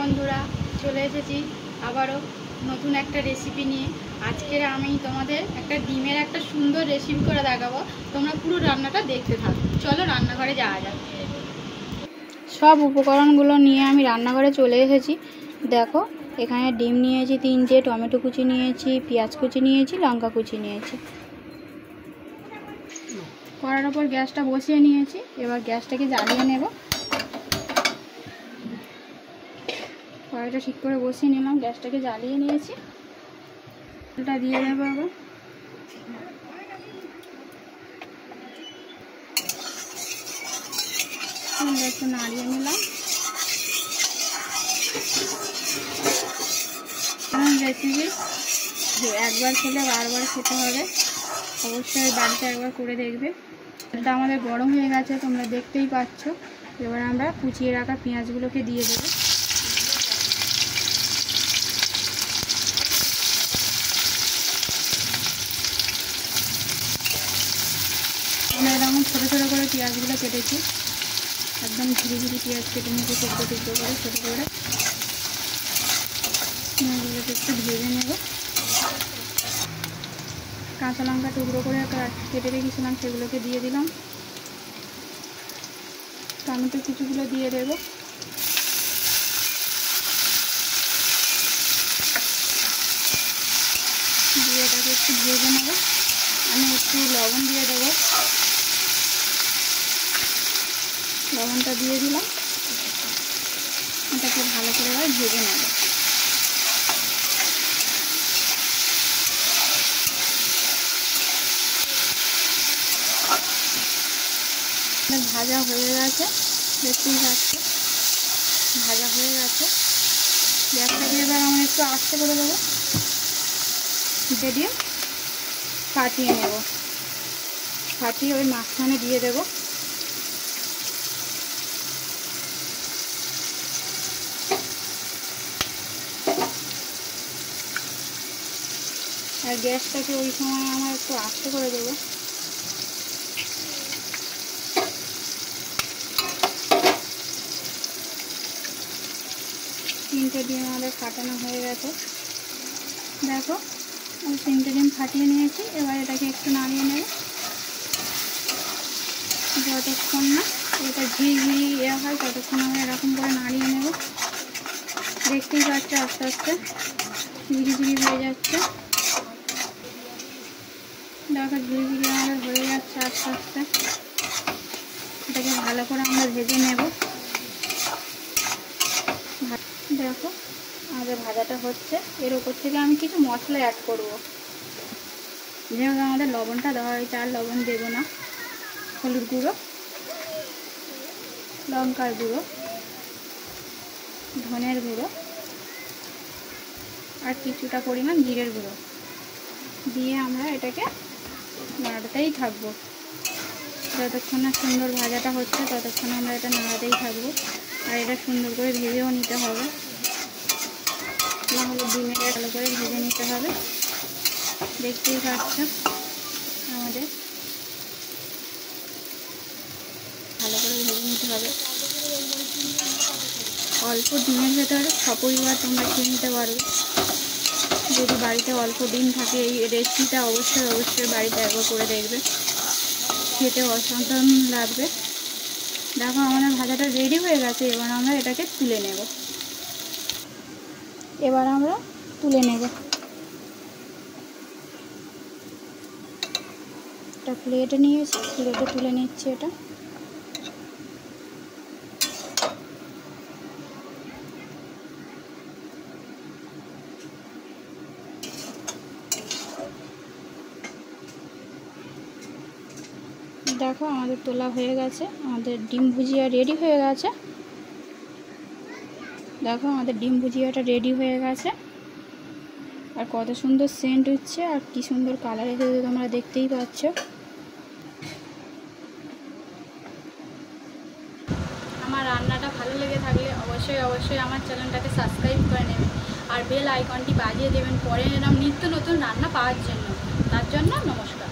বন্ধুরা, চলে এসেছি আবারও নতুন একটা রেসিপি নিয়ে। আজকের আমি তোমাদের একটা ডিমের একটা সুন্দর রেসিপি করে দেখাবো। তোমরা পুরো রান্নাটা দেখতে থাকো। চলো রান্নাঘরে যাওয়া যাক। সব উপকরণগুলো নিয়ে আমি রান্নাঘরে চলে এসেছি। দেখো, এখানে ডিম নিয়েছি 3টে, টমেটো কুচি নিয়েছি, পেঁয়াজ কুচি নিয়েছি, লঙ্কা কুচি নিয়েছি। কড়ার ওপর গ্যাসটা বসিয়ে নিয়েছি। এবার গ্যাসটাকে জ্বালিয়ে নেব। কড়াইটা ঠিক করে বসিয়ে নিলাম, গ্যাসটাকে জ্বালিয়ে নিয়েছি। তেলটা দিয়ে দেবো। আবার একটু নাড়িয়ে নিলাম। রেসিপি একবার খেলে বারবার খেতে হবে, অবশ্যই বাড়িতে একবার করে দেখবে। তেলটা আমাদের গরম হয়ে গেছে, তোমরা দেখতেই পাচ্ছ। এবার আমরা কুচিয়ে রাখা পেঁয়াজগুলোকে দিয়ে দেবো। আমরা এরকম ছোটো ছোটো করে পেঁয়াজগুলো কেটেছি, একদম ঝিরি ঝিরি পেঁয়াজ কেটে নিয়েছি, টুকরো টুকরো করে ছোটো করে। পেঁয়াজগুলোকে একটু ভেজে নেব। কাঁচা লঙ্কা টুকরো করে কেটে রেখেছিলাম, সেগুলোকে দিয়ে দিলাম। টমেটো কুচিগুলো দিয়ে দেব। দিয়ে এটাকে একটু ভেজে নেব। আমি একটু লবণ দিয়ে দেবো। লবণটা দিয়ে দিলাম। এটাকে ভালো করে এবার ভেজে নেব। ভাজা হয়ে গেছে, দেখতেই পাচ্ছি ভাজা হয়ে গেছে। গ্যাসটাকে এবার আমরা একটু আস্তে করে দেবো, দিয়ে ফাটিয়ে নেব। ফাটিয়ে ওই মাঝখানে দিয়ে দেবো। আর গ্যাসটাকে ওই সময় আমরা একটু আস্তে করে দেবো। তিনটে ডিম আমাদের ফাটানো হয়ে গেছে। দেখো, আমি 3টে ডিম ফাটিয়ে নিয়েছি। এবার এটাকে একটু নাড়িয়ে নেব, যতক্ষণ না এটা ঝিরি হয় ততক্ষণ আমরা এরকম করে নাড়িয়ে নেব। দেখতেই পাচ্ছ আস্তে আস্তে ঝিরি হয়ে যাচ্ছে। দেখো ঝিরি আমাদের হয়ে যাচ্ছে আস্তে আস্তে। এটাকে ভালো করে আমরা ভেজে নেব। দেখো আমাদের ভাজাটা হচ্ছে। এর উপর থেকে আমি কিছু মশলা অ্যাড করব। যেহেতু আমাদের লবণটা দেওয়া হয়েছে, আর লবণ দেবো না। হলুদ গুঁড়ো, লঙ্কার গুঁড়ো, ধনের গুঁড়ো আর কিছুটা পরিমাণ জিরের গুঁড়ো দিয়ে আমরা এটাকে নাড়াতেই থাকবো। যতক্ষণ না সুন্দর ভাজাটা হচ্ছে ততক্ষণ আমরা এটা নাড়াতেই থাকবো। আর এটা সুন্দর করে ভেজেও নিতে হবে, নাহলে ডিমের ভালো করে ভেজে নিতে হবে। দেখতেই পাচ্ছ আমাদের ভালো করে ভেজে নিতে হবে। অল্প ডিমের ভেতরে সপরিবার তোমরা খেয়ে নিতে পারবে। যদি বাড়িতে অল্প ডিম থাকে, এই রেসিপিটা অবশ্যই বাড়িতে একবার করে দেখবে, খেতে অসাধারণ লাগবে। দেখো আমাদের ভাজাটা রেডি হয়ে গেছে। এবার আমরা এটাকে তুলে নেব। একটা প্লেটে নিয়েছি, প্লেটে তুলে নিচ্ছি এটা। দেখো আমাদের তোলা হয়ে গেছে, আমাদের ডিম ভুজিয়া রেডি হয়ে গেছে। দেখো আমাদের ডিম ভুজিয়াটা রেডি হয়ে গেছে। আর কত সুন্দর সেন্ট হচ্ছে, আর কি সুন্দর কালার এসেছে তোমরা দেখতেই পাচ্ছ। আমার রান্নাটা ভালো লেগে থাকলে অবশ্যই আমার চ্যানেলটাকে সাবস্ক্রাইব করে নেবেন, আর বেল আইকনটি বাজিয়ে দেবেন পরে এরকম নিত্য নতুন রান্না পাওয়ার জন্য। তার জন্য নমস্কার।